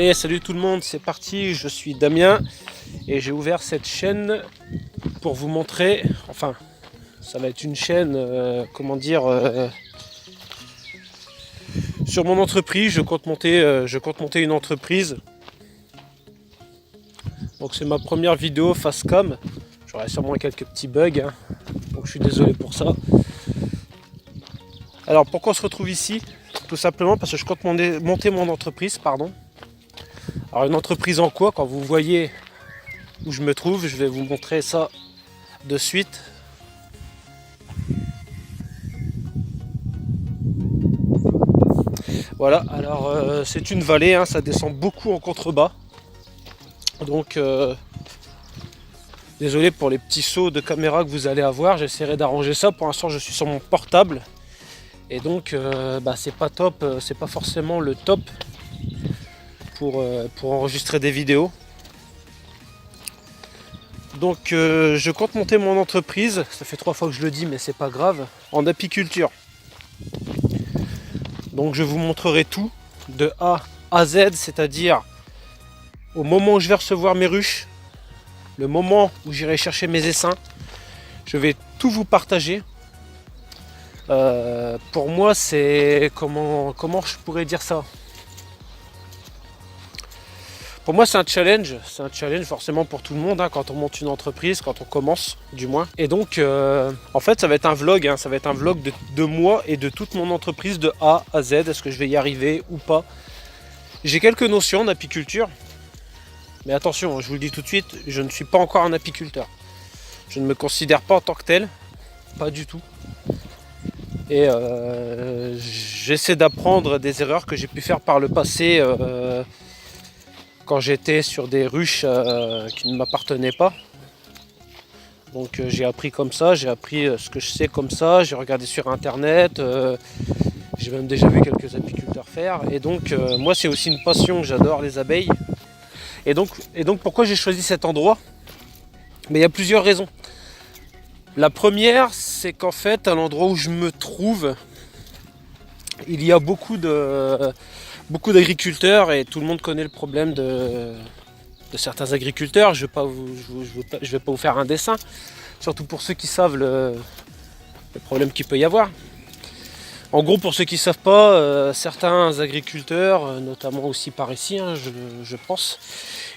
Allez, salut tout le monde, c'est parti, je suis Damien et j'ai ouvert cette chaîne pour vous montrer, enfin, ça va être une chaîne, sur mon entreprise, je compte monter une entreprise. Donc c'est ma première vidéo face cam, j'aurai sûrement quelques petits bugs, hein, donc je suis désolé pour ça. Alors pourquoi on se retrouve ici? Tout simplement parce que je compte monter mon entreprise, pardon. Alors une entreprise en quoi? Quand vous voyez où je me trouve, je vais vous montrer ça de suite. Voilà, alors c'est une vallée, hein, ça descend beaucoup en contrebas. Donc désolé pour les petits sauts de caméra que vous allez avoir, j'essaierai d'arranger ça. Pour l'instant je suis sur mon portable. Et donc c'est pas top, c'est pas forcément le top pour enregistrer des vidéos. Donc je compte monter mon entreprise, ça fait 3 fois que je le dis mais c'est pas grave, en apiculture. Donc je vous montrerai tout de A à Z, c'est-à-dire au moment où je vais recevoir mes ruches, le moment où j'irai chercher mes essaims, je vais tout vous partager. Pour moi c'est comment je pourrais dire ça? Pour moi c'est un challenge forcément pour tout le monde, hein, quand on monte une entreprise, quand on commence du moins. Et donc en fait ça va être un vlog, hein, ça va être un vlog de moi et de toute mon entreprise de A à Z. Est-ce que je vais y arriver ou pas? J'ai quelques notions d'apiculture, mais attention, je vous le dis tout de suite, je ne suis pas encore un apiculteur. Je ne me considère pas en tant que tel, pas du tout. Et j'essaie d'apprendre des erreurs que j'ai pu faire par le passé quand j'étais sur des ruches qui ne m'appartenaient pas. Donc j'ai appris comme ça, j'ai appris ce que je sais comme ça, j'ai regardé sur internet, j'ai même déjà vu quelques apiculteurs faire. Et donc moi c'est aussi une passion, j'adore les abeilles. Et donc pourquoi j'ai choisi cet endroit? Mais il y a plusieurs raisons. La première, c'est qu'en fait à l'endroit où je me trouve, il y a beaucoup d'agriculteurs et tout le monde connaît le problème de certains agriculteurs. Je vais pas vous faire un dessin, surtout pour ceux qui savent le problème qu'il peut y avoir. En gros, pour ceux qui ne savent pas, certains agriculteurs, notamment aussi par ici, hein, je pense,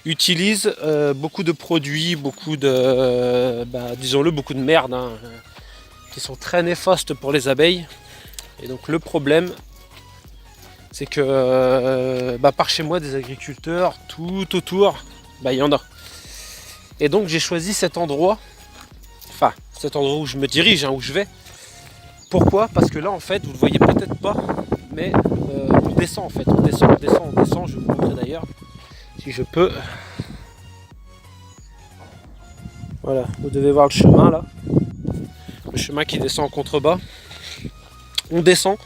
utilisent beaucoup de produits, beaucoup de, disons-le, beaucoup de merde, hein, qui sont très néfastes pour les abeilles. Et donc le problème, c'est que par chez moi, des agriculteurs, tout autour, il y en a. Et donc j'ai choisi cet endroit où je me dirige, hein, où je vais. Pourquoi? Parce que là en fait, vous ne le voyez peut-être pas, mais on descend en fait, on descend, je vais vous montrer d'ailleurs, si je peux. Voilà, vous devez voir le chemin là, le chemin qui descend en contrebas. On descend,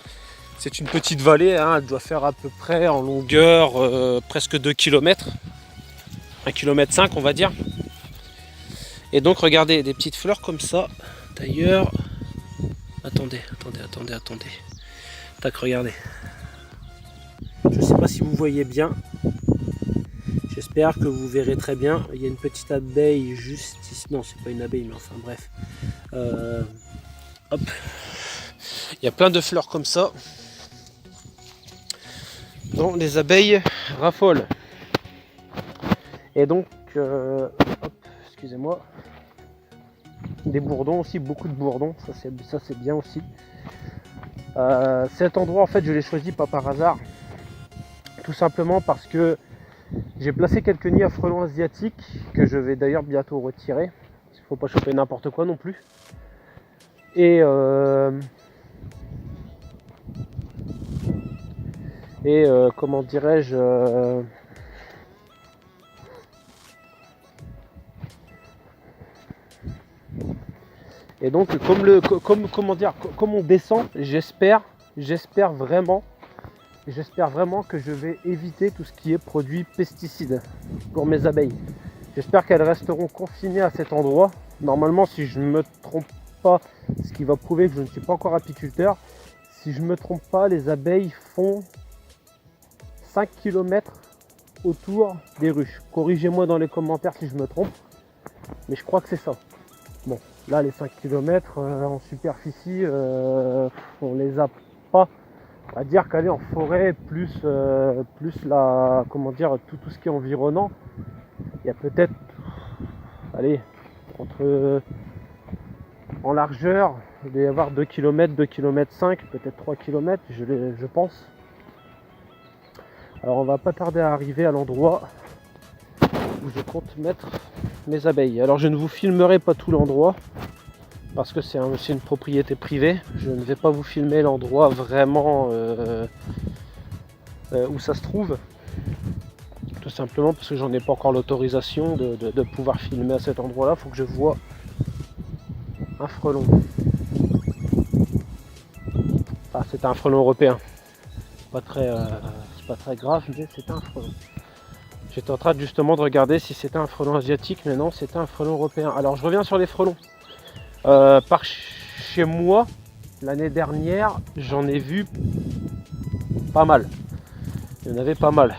c'est une petite vallée, hein, elle doit faire à peu près en longueur presque 2 km, 1,5 km on va dire. Et donc regardez, des petites fleurs comme ça, d'ailleurs, attendez, tac, regardez. Je ne sais pas si vous voyez bien, j'espère que vous verrez très bien. Il y a une petite abeille juste ici, non c'est pas une abeille mais enfin bref. Hop. Il y a plein de fleurs comme ça, dont les abeilles raffolent. Et donc, hop, excusez-moi, des bourdons aussi, beaucoup de bourdons, ça c'est bien aussi. Cet endroit en fait je l'ai choisi pas par hasard, tout simplement parce que j'ai placé quelques nids à frelons asiatiques que je vais d'ailleurs bientôt retirer. Il ne faut pas choper n'importe quoi non plus. Et comment dirais-je, et donc comme on descend, j'espère vraiment que je vais éviter tout ce qui est produits pesticides pour mes abeilles. J'espère qu'elles resteront confinées à cet endroit. Normalement, si je ne me trompe pas, ce qui va prouver que je ne suis pas encore apiculteur, si je ne me trompe pas, les abeilles font 5 km autour des ruches. Corrigez-moi dans les commentaires si je me trompe, mais je crois que c'est ça. Bon, là les 5 km en superficie, on les a pas. À dire qu'aller en forêt plus la, comment dire, tout ce qui est environnant, il y a peut-être, allez, entre en largeur, il doit y avoir 2 km, 2 km 5, peut-être 3 km, je pense. Alors on va pas tarder à arriver à l'endroit où je compte mettre mes abeilles. Alors je ne vous filmerai pas tout l'endroit parce que c'est une propriété privée. Je ne vais pas vous filmer l'endroit vraiment où ça se trouve. Tout simplement parce que j'en ai pas encore l'autorisation de pouvoir filmer à cet endroit là. Il faut que je voie un frelon. Enfin, c'est un frelon européen. C'est pas très grave, mais c'est un frelon. J'étais en train justement de regarder si c'était un frelon asiatique, mais non, c'était un frelon européen. Alors je reviens sur les frelons. Par chez moi, l'année dernière, j'en ai vu pas mal. Il y en avait pas mal.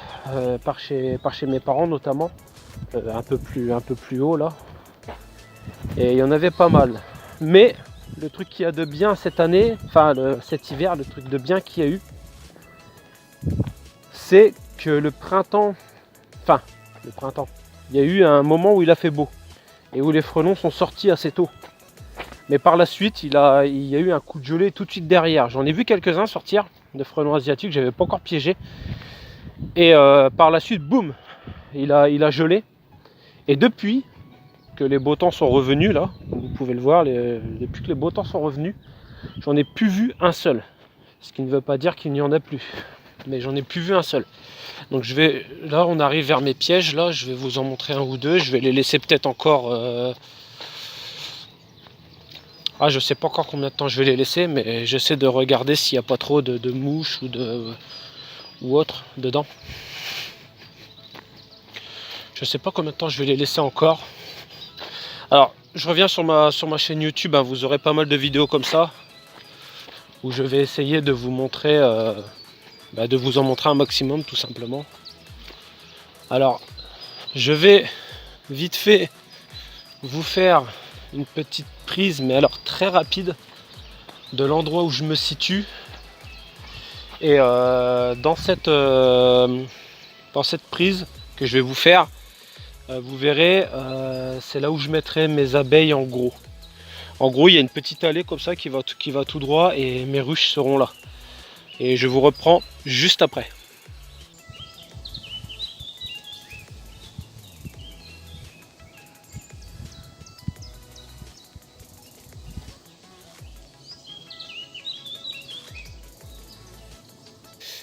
Par chez mes parents notamment, un peu plus haut là. Et il y en avait pas mal. Mais le truc qu'il y a de bien cette année, enfin cet hiver, le truc de bien qu'il y a eu, c'est que le printemps, il y a eu un moment où il a fait beau et où les frelons sont sortis assez tôt. Mais par la suite, il y a eu un coup de gelée tout de suite derrière. J'en ai vu quelques-uns sortir de frelons asiatiques, j'avais pas encore piégé. Et par la suite, boum, il a gelé. Et depuis que les beaux temps sont revenus, là, comme vous pouvez le voir, depuis que les beaux temps sont revenus, j'en ai plus vu un seul. Ce qui ne veut pas dire qu'il n'y en a plus. Mais j'en ai plus vu un seul. Donc là on arrive vers mes pièges, là je vais vous en montrer un ou deux, je vais les laisser peut-être encore, je sais pas encore combien de temps je vais les laisser, mais j'essaie de regarder s'il n'y a pas trop de mouches ou autre dedans. Je sais pas combien de temps je vais les laisser encore. Alors je reviens sur ma chaîne YouTube, hein, vous aurez pas mal de vidéos comme ça, où je vais essayer de vous montrer, de vous en montrer un maximum tout simplement. Alors je vais vite fait vous faire une petite prise, mais alors très rapide, de l'endroit où je me situe. Et dans cette prise que je vais vous faire, vous verrez, c'est là où je mettrai mes abeilles en gros. En gros, il y a une petite allée comme ça qui va tout droit et mes ruches seront là. Et je vous reprends juste après.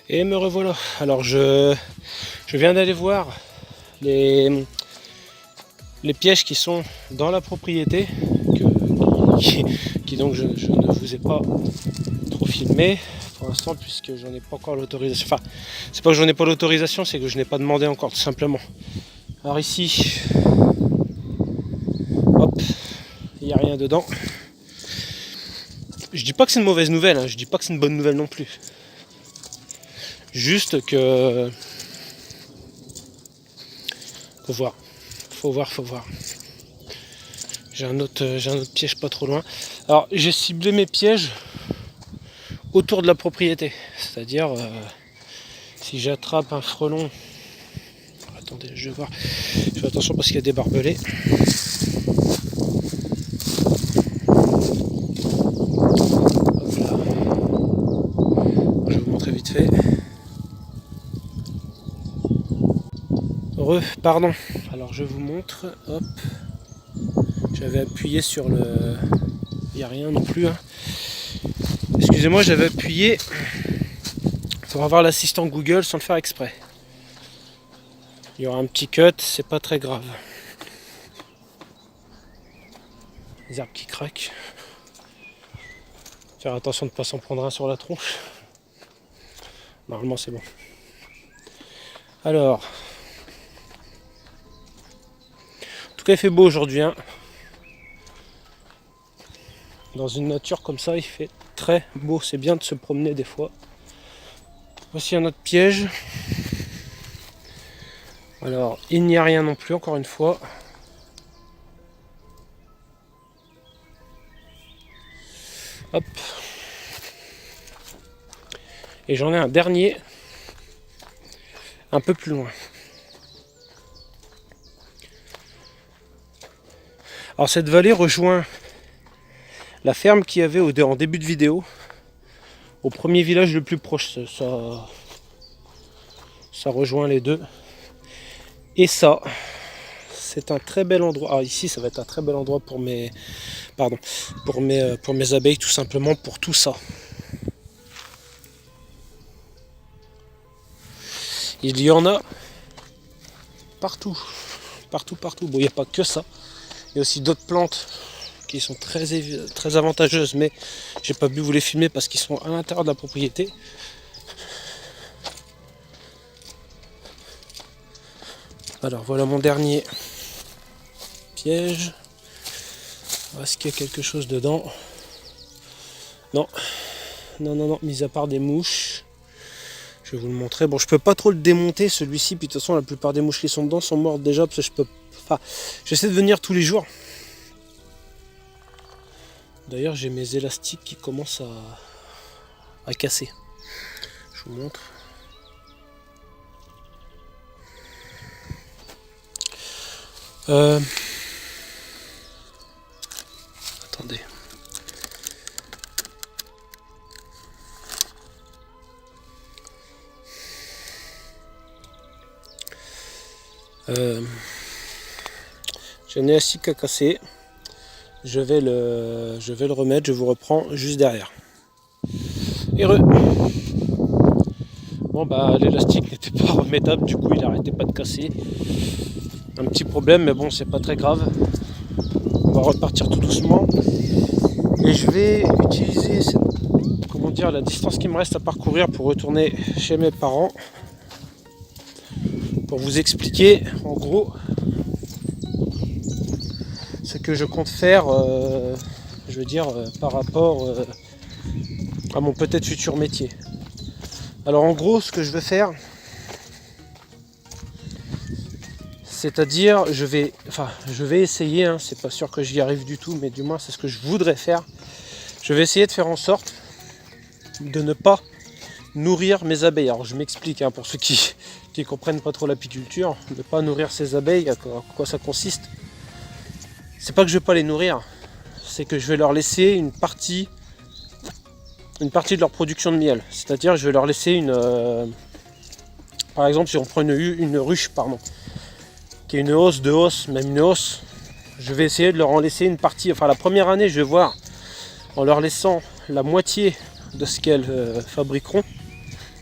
Et me revoilà. Alors je viens d'aller voir les pièges qui sont dans la propriété, qui donc je ne vous ai pas trop filmé pour l'instant puisque j'en ai pas encore l'autorisation. Enfin, c'est pas que j'en ai pas l'autorisation, c'est que je n'ai pas demandé encore tout simplement. Alors ici, hop, il n'y a rien dedans. Je dis pas que c'est une mauvaise nouvelle, hein, je dis pas que c'est une bonne nouvelle non plus. Juste que faut voir. J'ai un autre piège pas trop loin. Alors j'ai ciblé mes pièges autour de la propriété, c'est-à-dire si j'attrape un frelon, attendez, je vais voir, je fais attention parce qu'il y a des barbelés. Hop là. Je vais vous montrer vite fait. Pardon. Alors je vous montre. Hop. J'avais appuyé sur le. Il n'y a rien non plus. Hein. Excusez-moi, j'avais appuyé pour avoir l'assistant Google sans le faire exprès. Il y aura un petit cut, c'est pas très grave. Les arbres qui craquent. Faire attention de ne pas s'en prendre un sur la tronche. Normalement c'est bon. Alors. En tout cas il fait beau aujourd'hui. Hein. Dans une nature comme ça, il fait très beau. C'est bien de se promener des fois. Voici un autre piège. Alors, il n'y a rien non plus, encore une fois. Hop. Et j'en ai un dernier, un peu plus loin. Alors cette vallée rejoint la ferme qu'il y avait en début de vidéo, au premier village le plus proche. Ça rejoint les deux. Et ça, c'est un très bel endroit. Alors ici, ça va être un très bel endroit pour mes abeilles, tout simplement pour tout ça. Il y en a partout, partout. Bon, il n'y a pas que ça. Il y a aussi d'autres plantes qui sont très avantageuses, mais j'ai pas pu vous les filmer parce qu'ils sont à l'intérieur de la propriété. Alors voilà mon dernier piège. Est-ce qu'il y a quelque chose dedans? Non, mis à part des mouches. Je vais vous le montrer. Bon, je peux pas trop le démonter celui-ci, puis de toute façon la plupart des mouches qui sont dedans sont mortes déjà, parce que je peux pas. J'essaie de venir tous les jours. D'ailleurs, j'ai mes élastiques qui commencent à casser. Je vous montre. Attendez. J'ai un élastique à casser. Je vais le remettre, je vous reprends juste derrière. Bon bah l'élastique n'était pas remettable, du coup il n'arrêtait pas de casser. Un petit problème, mais bon, c'est pas très grave. On va repartir tout doucement. Et je vais utiliser la distance qui me reste à parcourir pour retourner chez mes parents. Pour vous expliquer en gros ce que je compte faire, par rapport à mon peut-être futur métier. Alors en gros, ce que je veux faire, c'est-à-dire je vais essayer, hein, c'est pas sûr que j'y arrive du tout, mais du moins c'est ce que je voudrais faire. Je vais essayer de faire en sorte de ne pas nourrir mes abeilles. Alors je m'explique, hein, pour ceux qui comprennent pas trop l'apiculture, ne pas nourrir ses abeilles, à quoi ça consiste. C'est pas que je vais pas les nourrir, c'est que je vais leur laisser une partie de leur production de miel. C'est-à-dire je vais leur laisser par exemple si on prend une ruche, qui est une hausse, deux hausses, même une hausse, je vais essayer de leur en laisser une partie. Enfin la première année je vais voir en leur laissant la moitié de ce qu'elles fabriqueront.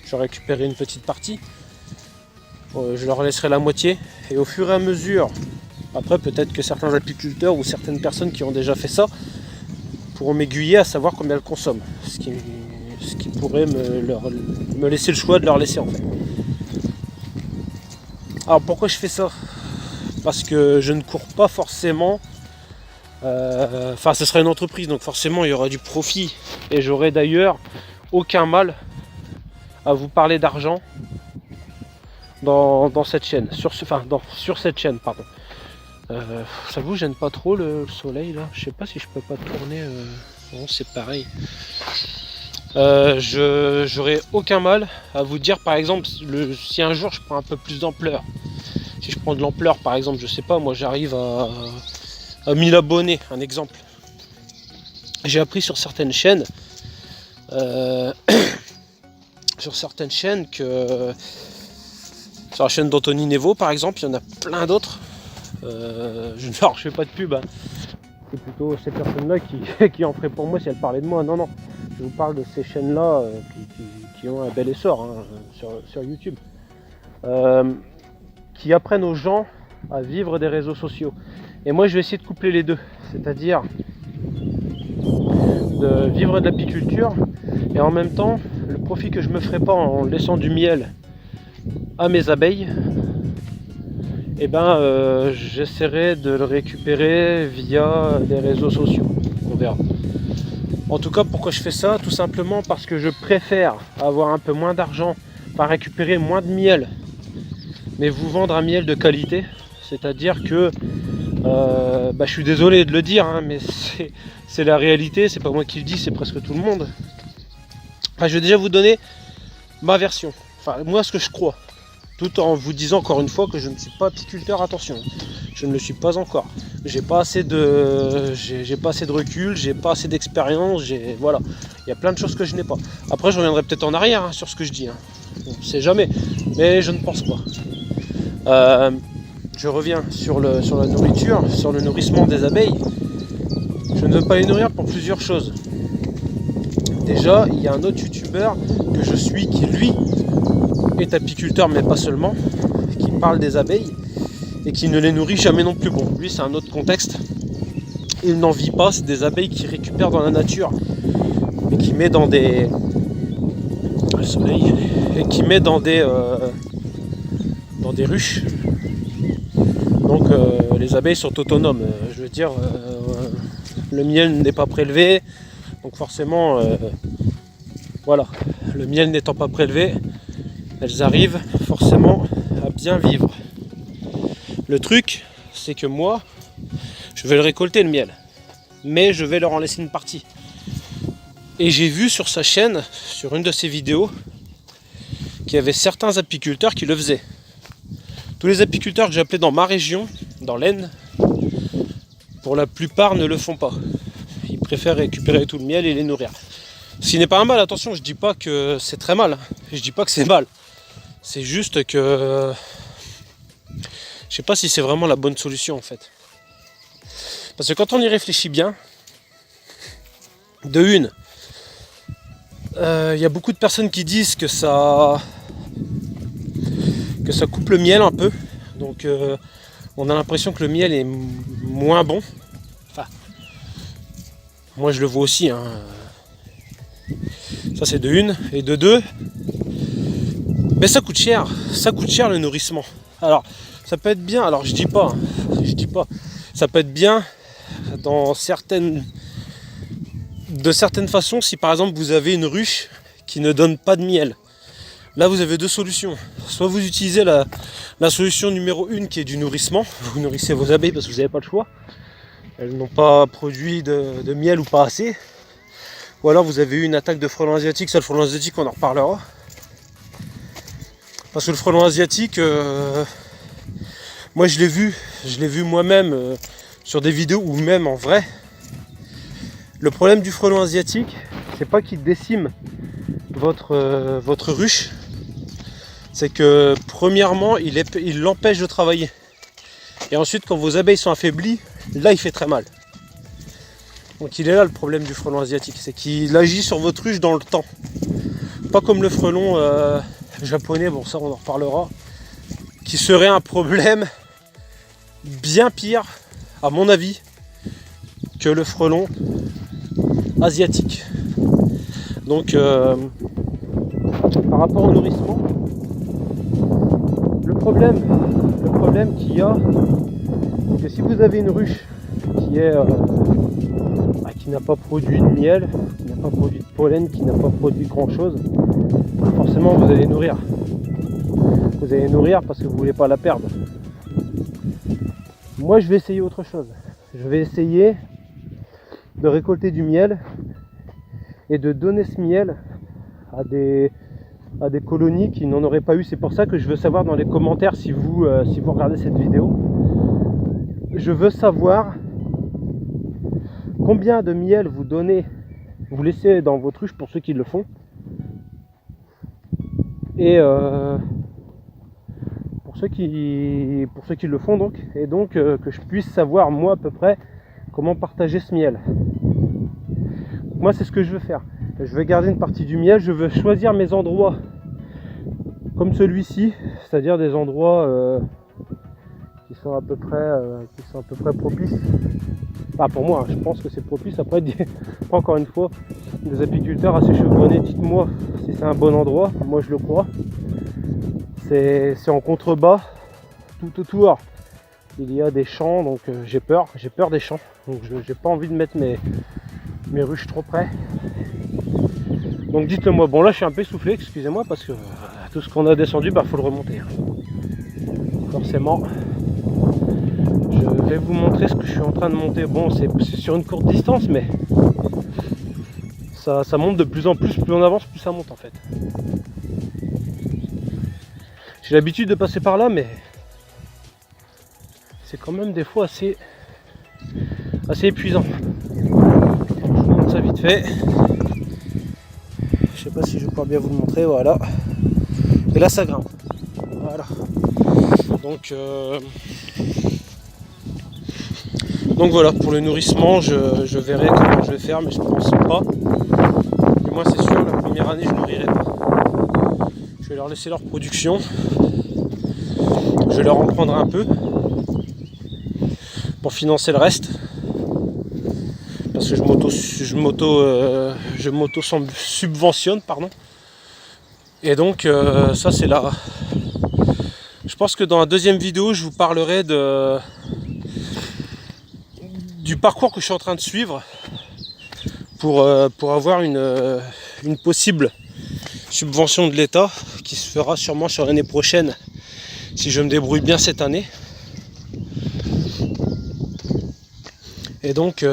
Je récupérerai une petite partie. Je leur laisserai la moitié. Et au fur et à mesure, après peut-être que certains apiculteurs ou certaines personnes qui ont déjà fait ça pourront m'aiguiller à savoir combien elles consomment. Ce qui pourrait me laisser le choix de leur laisser en fait. Alors pourquoi je fais ça? Parce que je ne cours pas forcément. Ce serait une entreprise, donc forcément il y aura du profit. Et j'aurai d'ailleurs aucun mal à vous parler d'argent dans cette chaîne, sur cette chaîne, pardon. Ça vous gêne pas trop le soleil là? Je sais pas si je peux pas tourner. Non, c'est pareil. J'aurais aucun mal à vous dire, par exemple, si un jour je prends un peu plus d'ampleur. Si je prends de l'ampleur, par exemple, je sais pas, moi j'arrive à 1000 abonnés, un exemple. J'ai appris sur certaines chaînes, que sur la chaîne d'Anthony Nevo par exemple, il y en a plein d'autres. Je fais pas de pub, hein. C'est plutôt ces personnes-là qui en feraient pour moi si elles parlaient de moi. Non, je vous parle de ces chaînes-là qui ont un bel essor, hein, sur YouTube. Qui apprennent aux gens à vivre des réseaux sociaux. Et moi, je vais essayer de coupler les deux. C'est-à-dire de vivre de l'apiculture et en même temps, le profit que je me ferai pas en laissant du miel à mes abeilles, j'essaierai de le récupérer via les réseaux sociaux. On verra. En tout cas, pourquoi je fais ça? Tout simplement parce que je préfère avoir un peu moins d'argent, récupérer moins de miel mais vous vendre un miel de qualité. C'est-à-dire que, je suis désolé de le dire, hein, mais c'est la réalité, c'est pas moi qui le dis, c'est presque tout le monde. Enfin, je vais déjà vous donner ma version, enfin moi ce que je crois, tout en vous disant encore une fois que je ne suis pas apiculteur, attention, je ne le suis pas encore. J'ai pas assez de recul, j'ai pas assez d'expérience, voilà, il y a plein de choses que je n'ai pas. Après je reviendrai peut-être en arrière hein, sur ce que je dis, hein. On sait jamais, mais je ne pense pas. Je reviens sur la nourriture, sur le nourrissement des abeilles. Je ne veux pas les nourrir pour plusieurs choses. Déjà, il y a un autre youtubeur que je suis qui lui est apiculteur, mais pas seulement, qui parle des abeilles et qui ne les nourrit jamais non plus. Bon, lui c'est un autre contexte. Il n'en vit pas, c'est des abeilles qu'il récupère dans la nature et qui met dans des ruches. Donc les abeilles sont autonomes. Je veux dire, le miel n'est pas prélevé, donc forcément, voilà, le miel n'étant pas prélevé, elles arrivent forcément à bien vivre. Le truc, c'est que moi, je vais le récolter le miel, mais je vais leur en laisser une partie. Et j'ai vu sur sa chaîne, sur une de ses vidéos, qu'il y avait certains apiculteurs qui le faisaient. Tous les apiculteurs que j'ai appelés dans ma région, dans l'Aisne, pour la plupart ne le font pas. Ils préfèrent récupérer tout le miel et les nourrir. Ce qui n'est pas un mal, attention, je dis pas que c'est très mal, je dis pas que c'est mal. C'est juste que je sais pas si c'est vraiment la bonne solution en fait. Parce que quand on y réfléchit bien, de une, y a beaucoup de personnes qui disent que ça coupe le miel un peu. Donc on a l'impression que le miel est moins bon. Enfin, moi je le vois aussi, hein. Ça c'est de une. Et de deux, mais ça coûte cher le nourrissement. Alors ça peut être bien, alors je dis pas, ça peut être bien de certaines façons si par exemple vous avez une ruche qui ne donne pas de miel. Là vous avez deux solutions. Soit vous utilisez la solution numéro 1 qui est du nourrissement, vous nourrissez vos abeilles parce que vous n'avez pas le choix. Elles n'ont pas produit de miel ou pas assez. Ou alors vous avez eu une attaque de frelons asiatiques, ça le frelon asiatique on en reparlera. Parce que le frelon asiatique, moi je l'ai vu moi-même sur des vidéos ou même en vrai. Le problème du frelon asiatique, c'est pas qu'il décime votre ruche, c'est que premièrement il l'empêche de travailler. Et ensuite quand vos abeilles sont affaiblies, là il fait très mal. Donc il est là le problème du frelon asiatique, c'est qu'il agit sur votre ruche dans le temps. Pas comme le frelon japonais, bon ça on en reparlera, qui serait un problème bien pire, à mon avis, que le frelon asiatique. Donc par rapport au nourrissement, le problème qu'il y a, c'est que si vous avez une ruche qui n'a pas produit de miel, qui n'a pas produit de pollen, qui n'a pas produit grand chose, forcément vous allez nourrir. Vous allez nourrir parce que vous ne voulez pas la perdre. Moi je vais essayer autre chose. Je vais essayer de récolter du miel et de donner ce miel à des colonies qui n'en auraient pas eu. C'est pour ça que je veux savoir dans les commentaires si vous regardez cette vidéo. Je veux savoir combien de miel vous laissez dans votre ruche pour ceux qui le font. Et pour ceux qui le font donc. Et donc que je puisse savoir moi à peu près comment partager ce miel. Donc, moi c'est ce que je veux faire. Je vais garder une partie du miel, je veux choisir mes endroits comme celui-ci, c'est-à-dire des endroits qui sont à peu près propices. Enfin, pour moi, je pense que c'est propice. Après, encore une fois, des apiculteurs assez chevronnés, dites-moi si c'est un bon endroit. Moi, je le crois. C'est en contrebas, tout autour. Il y a des champs, donc j'ai peur des champs. Donc, j'ai pas envie de mettre mes ruches trop près. Donc, dites-le moi. Bon, là, je suis un peu essoufflé, excusez-moi, parce que tout ce qu'on a descendu, faut le remonter. forcément je vais vous montrer ce que je suis en train de monter. Bon, c'est sur une courte distance, mais ça monte de plus en plus on avance, plus ça monte en fait. J'ai l'habitude de passer par là, mais c'est quand même des fois assez épuisant. Donc, je vous montre ça vite fait. Je sais pas si je vais pouvoir bien vous le montrer, voilà. Et là ça grimpe. Voilà. Donc voilà, pour le nourrissement, je verrai comment je vais faire, mais je pense pas. Du moins c'est sûr, la première année je nourrirai pas. Je vais leur laisser leur production. Je vais leur en prendre un peu pour financer le reste. Parce que je m'auto-subventionne, pardon. Et donc ça c'est là. Je pense que dans la deuxième vidéo, je vous parlerai du parcours que je suis en train de suivre pour avoir une possible subvention de l'État qui se fera sûrement sur l'année prochaine si je me débrouille bien cette année. Et donc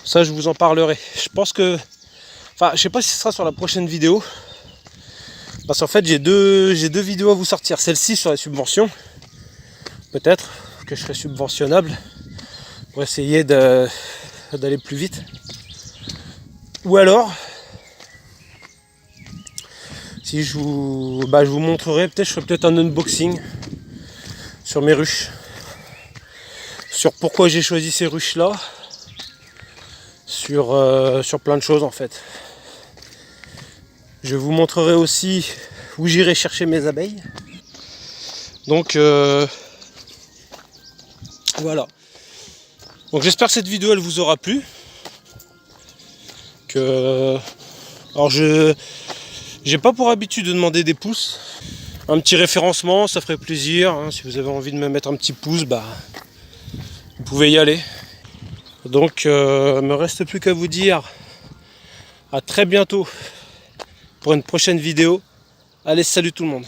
ça je vous en parlerai. Je pense que, enfin je sais pas si ce sera sur la prochaine vidéo, parce qu'en fait j'ai deux vidéos à vous sortir. Celle-ci sur la subvention, peut-être que je serai subventionnable pour essayer d'aller plus vite, ou alors si je vous montrerai, peut-être je ferai peut-être un unboxing sur mes ruches, sur pourquoi j'ai choisi ces ruches là, sur plein de choses en fait. Je vous montrerai aussi où j'irai chercher mes abeilles. Donc voilà. Donc j'espère que cette vidéo elle vous aura plu. Alors j'ai pas pour habitude de demander des pouces. Un petit référencement, ça ferait plaisir. Hein. Si vous avez envie de me mettre un petit pouce, bah vous pouvez y aller. Donc me reste plus qu'à vous dire à très bientôt pour une prochaine vidéo. Allez, salut tout le monde.